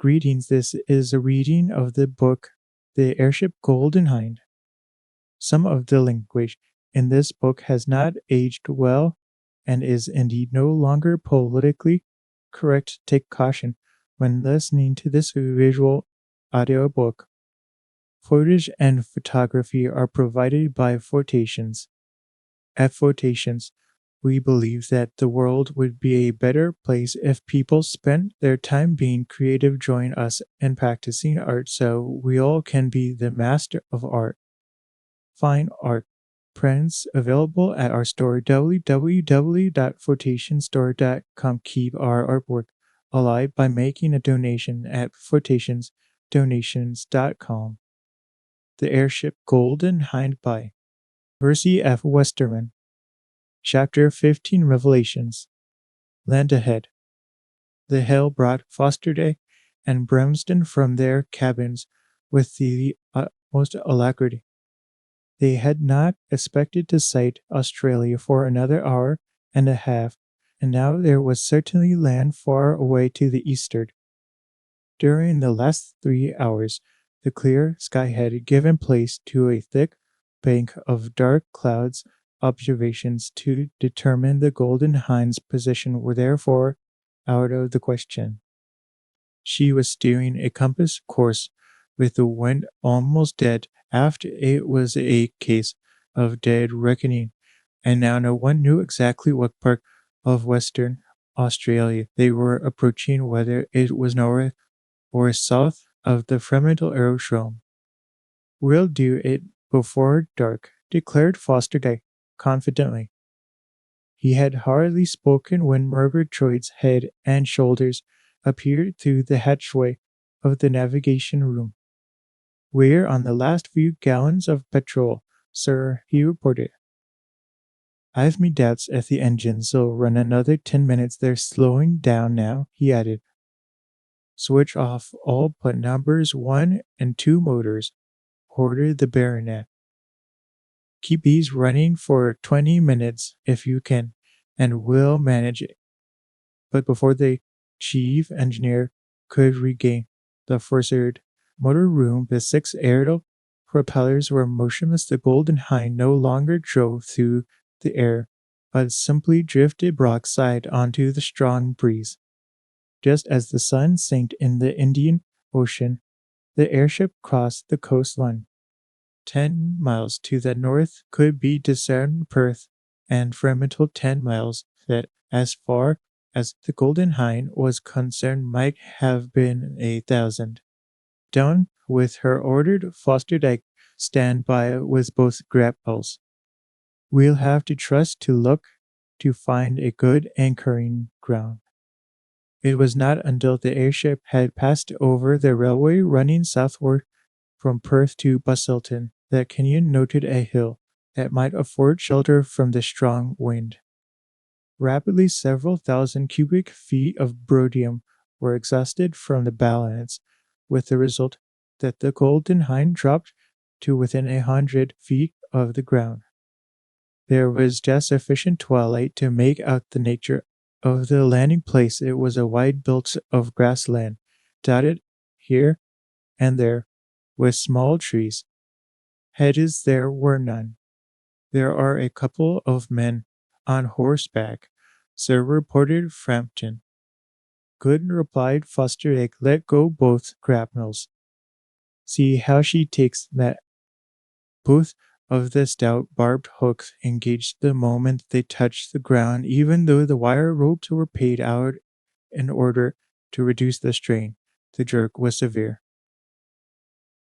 Greetings, this is a reading of the book The Airship Golden Hind. Some of the language in this book has not aged well and is indeed no longer politically correct. Take caution when listening to this visual audiobook. Footage and photography are provided by Photations. At Photations, we believe that the world would be a better place if people spent their time being creative. Join us in practicing art so we all can be the master of art. Find art prints available at our store www.photationsstore.com. Keep our artwork alive by making a donation at photationsdonations.com. The Airship Golden Hind by Percy F. Westerman. Chapter 15 Revelations. Land ahead. The hail brought Fosterday and Bremston from their cabins with the utmost alacrity. They had not expected to sight Australia for another hour and a half, and now there was certainly land far away to the eastward. During the last 3 hours, the clear sky had given place to a thick bank of dark clouds. Observations to determine the Golden Hind's position were therefore out of the question. She was steering a compass course with the wind almost dead aft. It was a case of dead reckoning, and now no one knew exactly what part of Western Australia they were approaching, whether it was north or south of the Fremantle Aerodrome. "We'll do it before dark," declared Fosterday confidently. He had hardly spoken when Murgatroyd's head and shoulders appeared through the hatchway of the navigation room. "We're on the last few gallons of petrol, sir," he reported. "I've me doubts if the engines'll run another 10 minutes. They're slowing down now," he added. "Switch off all but numbers 1 and 2 motors," ordered the baronet. "Keep these running for 20 minutes if you can, and we'll manage it." But before the chief engineer could regain the forward motor room, the 6 aerial propellers were motionless. The Golden Hind no longer drove through the air, but simply drifted broadside onto the strong breeze. Just as the sun sank in the Indian Ocean, the airship crossed the coastline. 10 miles to the north could be discerned Perth and Fremantle. 10 miles that, as far as the Golden Hind was concerned, might have been 1,000. Done with her, ordered Fosterdyke. "Stand by with both grapnels. We'll have to trust to luck to find a good anchoring ground." It was not until the airship had passed over the railway running southward from Perth to Busselton that Kenyon noted a hill that might afford shelter from the strong wind. Rapidly, several thousand cubic feet of brodium were exhausted from the balance, with the result that the Golden Hind dropped to within 100 feet of the ground. There was just sufficient twilight to make out the nature of the landing place. It was a wide belt of grassland, dotted here and there with small trees. Hedges there were none. "There are a couple of men on horseback," Sir reported Frampton. "Good," replied Fosterdyke. "Let go both grapnels. See how she takes that." Both of the stout barbed hooks engaged the moment they touched the ground. Even though the wire ropes were paid out in order to reduce the strain, the jerk was severe.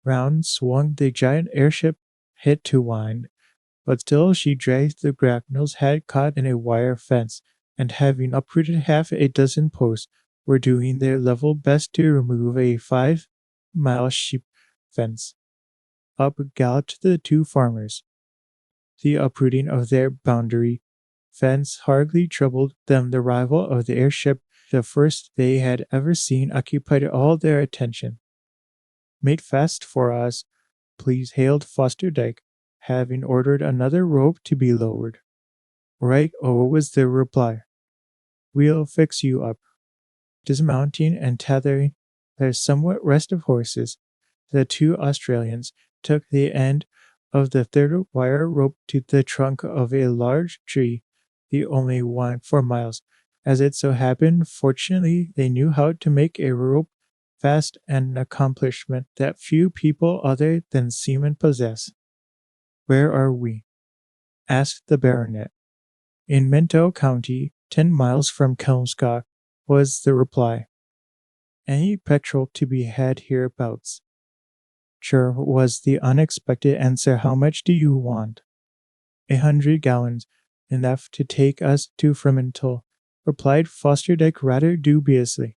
Round swung the giant airship, head to wind, but still she dragged. The grapnels had caught in a wire fence, and having uprooted half a dozen posts, were doing their level best to remove a 5-mile sheep fence. Up galloped the 2 farmers. The uprooting of their boundary fence hardly troubled them. The arrival of the airship, the first they had ever seen, occupied all their attention. "Made fast for us, please," hailed Fosterdyke, having ordered another rope to be lowered. "Right-o," was the reply. "We'll fix you up." Dismounting and tethering their somewhat restive horses, the two Australians took the end of the third wire rope to the trunk of a large tree, the only one for miles. As it so happened, fortunately, they knew how to make a rope fast, an accomplishment that few people other than seamen possess. "Where are we?" asked the baronet. "In Minto County, 10 miles from Kelmscott," was the reply. "Any petrol to be had hereabouts?" "Sure," was the unexpected answer. "How much do you want?" 100 gallons, enough to take us to Fremantle," replied Fosterdyke rather dubiously.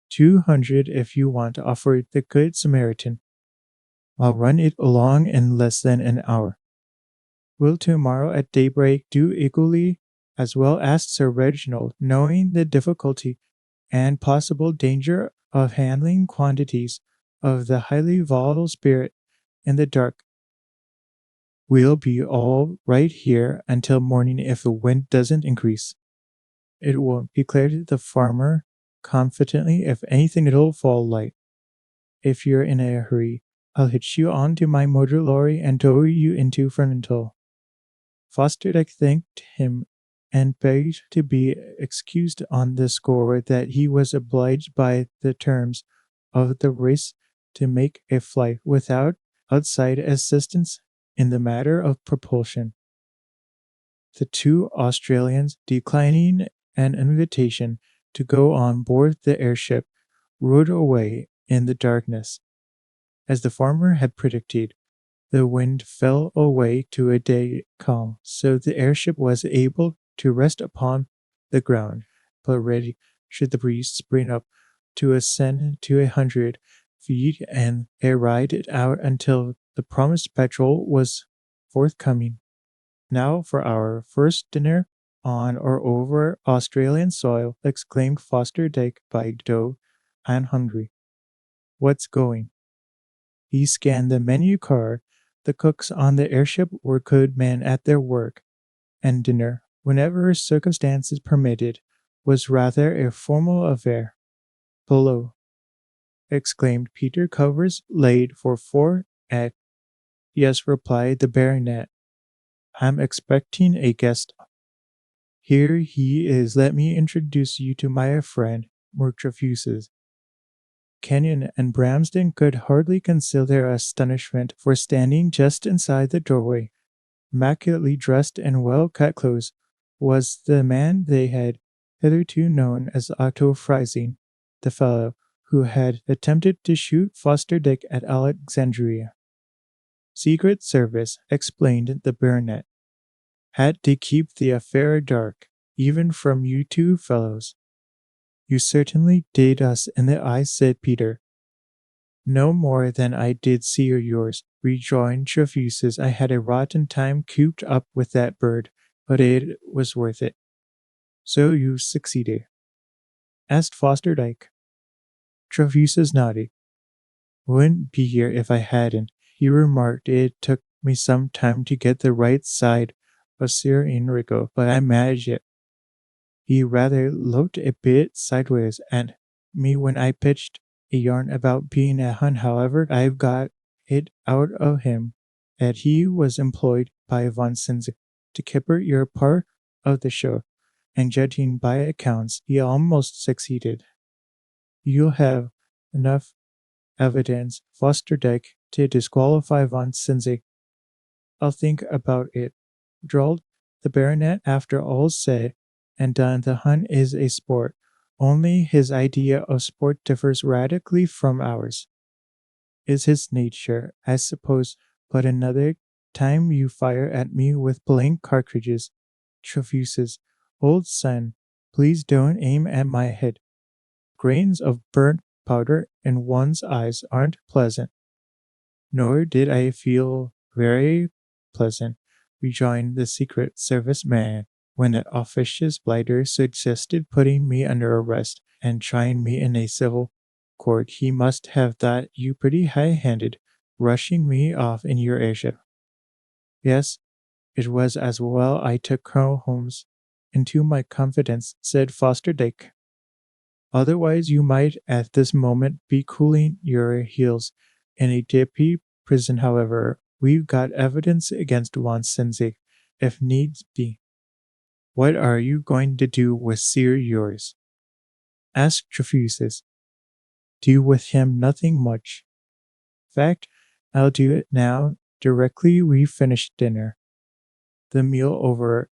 200 if you want," offered the Good Samaritan. "I'll run it along in less than an hour." "Will tomorrow at daybreak do equally as well?" asked Sir Reginald, knowing the difficulty and possible danger of handling quantities of the highly volatile spirit in the dark. "We'll be all right here until morning if the wind doesn't increase." "It won't," declared the farmer confidently. "If anything, it'll fall light. If you're in a hurry, I'll hitch you on to my motor lorry and tow you into Fremantle." Fosterdyke thanked him and begged to be excused on the score that he was obliged by the terms of the race to make a flight without outside assistance in the matter of propulsion. The two Australians, declining an invitation to go on board the airship, rode away in the darkness. As the farmer had predicted, the wind fell away to a day calm, so the airship was able to rest upon the ground, but ready, should the breeze spring up, to ascend to 100 feet and ride it out until the promised petrol was forthcoming. "Now for our first dinner on or over Australian soil," exclaimed Fosterdyke. "By Jove, I'm hungry. What's going?" He scanned the menu card. The cooks on the airship were good men at their work, and dinner, whenever circumstances permitted, was rather a formal affair. "Below," exclaimed Peter. "Covers laid for 4 at—" "Yes," replied the baronet. "I'm expecting a guest. Here he is. Let me introduce you to my friend, Murtrafuses." Kenyon and Bramston could hardly conceal their astonishment, for standing just inside the doorway, immaculately dressed in well-cut clothes, was the man they had hitherto known as Otto Freising, the fellow who had attempted to shoot Fosterdyke at Alexandria. "Secret Service," explained the baronet. "Had to keep the affair dark, even from you two fellows." "You certainly did us in the eye," said Peter. "No more than I did see yours," rejoined Trefusis. "I had a rotten time cooped up with that bird, but it was worth it." "So you succeeded?" asked Fosterdyke. Trefusis nodded. "Wouldn't be here if I hadn't," he remarked. "It took me some time to get the right side of Sir Enrico, but I managed it. He rather looked a bit sideways at me when I pitched a yarn about being a Hun. However, I've got it out of him that he was employed by von Sinze to kipper your part of the show, and judging by accounts, he almost succeeded. You'll have enough evidence, Fosterdyke, to disqualify von Sinze." "I'll think about it," drawled the baronet. "After all's said and done, the Hun is a sport, only his idea of sport differs radically from ours." "Is his nature, I suppose, but another time you fire at me with blank cartridges." Trefusis, "Old son, please don't aim at my head. Grains of burnt powder in one's eyes aren't pleasant." "Nor did I feel very pleasant," rejoined the Secret Service man, "when that officious blighter suggested putting me under arrest and trying me in a civil court. He must have thought you pretty high-handed, rushing me off in your airship." "Yes, it was as well I took Colonel Holmes into my confidence," said Fosterdyke. Otherwise, you might at this moment be cooling your heels in a dippy prison. However, we've got evidence against Juan Sensei, if needs be. What are you going to do with Sir yours? Asked Trefusis. Do with him nothing much. Fact, I'll do it now, directly we finish dinner. The meal over,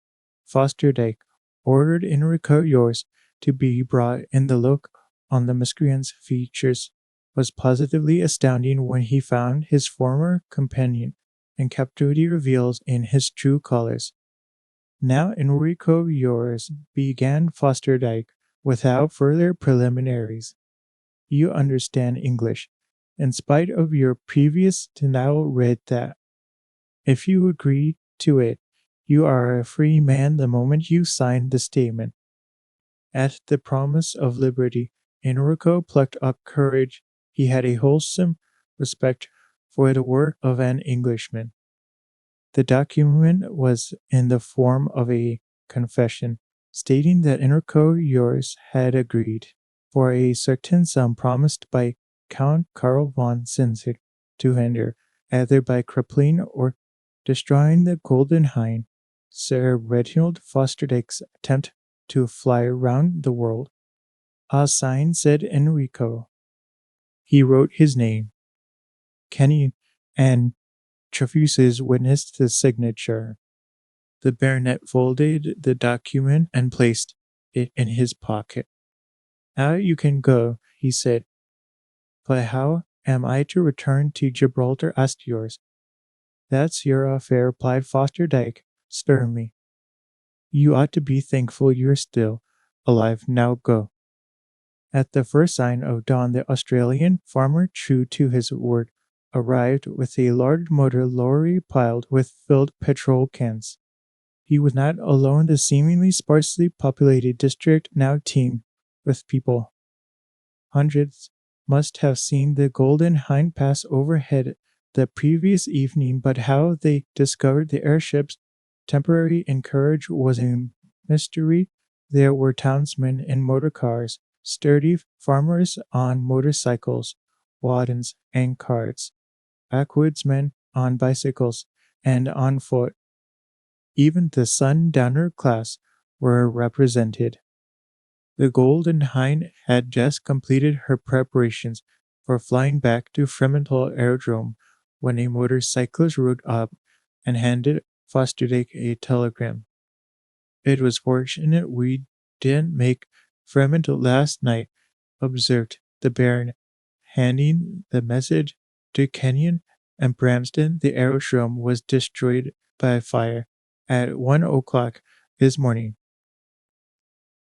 Fosterdike ordered Enrico yours to be brought in. The look on the miscreant's features was positively astounding when he found his former companion in captivity revealed in his true colors. Now, Enrico yours, began Fosterdike without further preliminaries. You understand English, in spite of your previous denial. Read that. If you agree to it, you are a free man the moment you sign the statement. At the promise of liberty, Enrico plucked up courage. He had a wholesome respect for the work of an Englishman. The document was in the form of a confession, stating that Enrico yours had agreed, for a certain sum promised by Count Karl von Sinzig, to hinder, either by crippling or destroying the Golden Hind, Sir Reginald Fosterdike's attempt to fly round the world. A sign, said Enrico. He wrote his name. Kenny and Trefusis witnessed the signature. The baronet folded the document and placed it in his pocket. Now you can go, he said. But how am I to return to Gibraltar? Asked yours. That's your affair, replied Fosterdike sternly. You ought to be thankful you're still alive. Now go. At the first sign of dawn, the Australian farmer, true to his word, arrived with a large motor lorry piled with filled petrol cans. He was not alone. The seemingly sparsely populated district now teemed with people. Hundreds must have seen the Golden Hind pass overhead the previous evening, but how they discovered the airship's temporary anchorage was a mystery. There were townsmen in motor cars, sturdy farmers on motorcycles, wardens and carts, backwoodsmen on bicycles and on foot. Even the sundowner class were represented. The Golden Hind had just completed her preparations for flying back to Fremantle Aerodrome when a motorcyclist rode up and handed Fosterdike a telegram. It was fortunate we didn't make Fremantle last night, observed the Baron, handing the message to Kenyon and Bramston. The aerodrome was destroyed by fire at 1 o'clock this morning.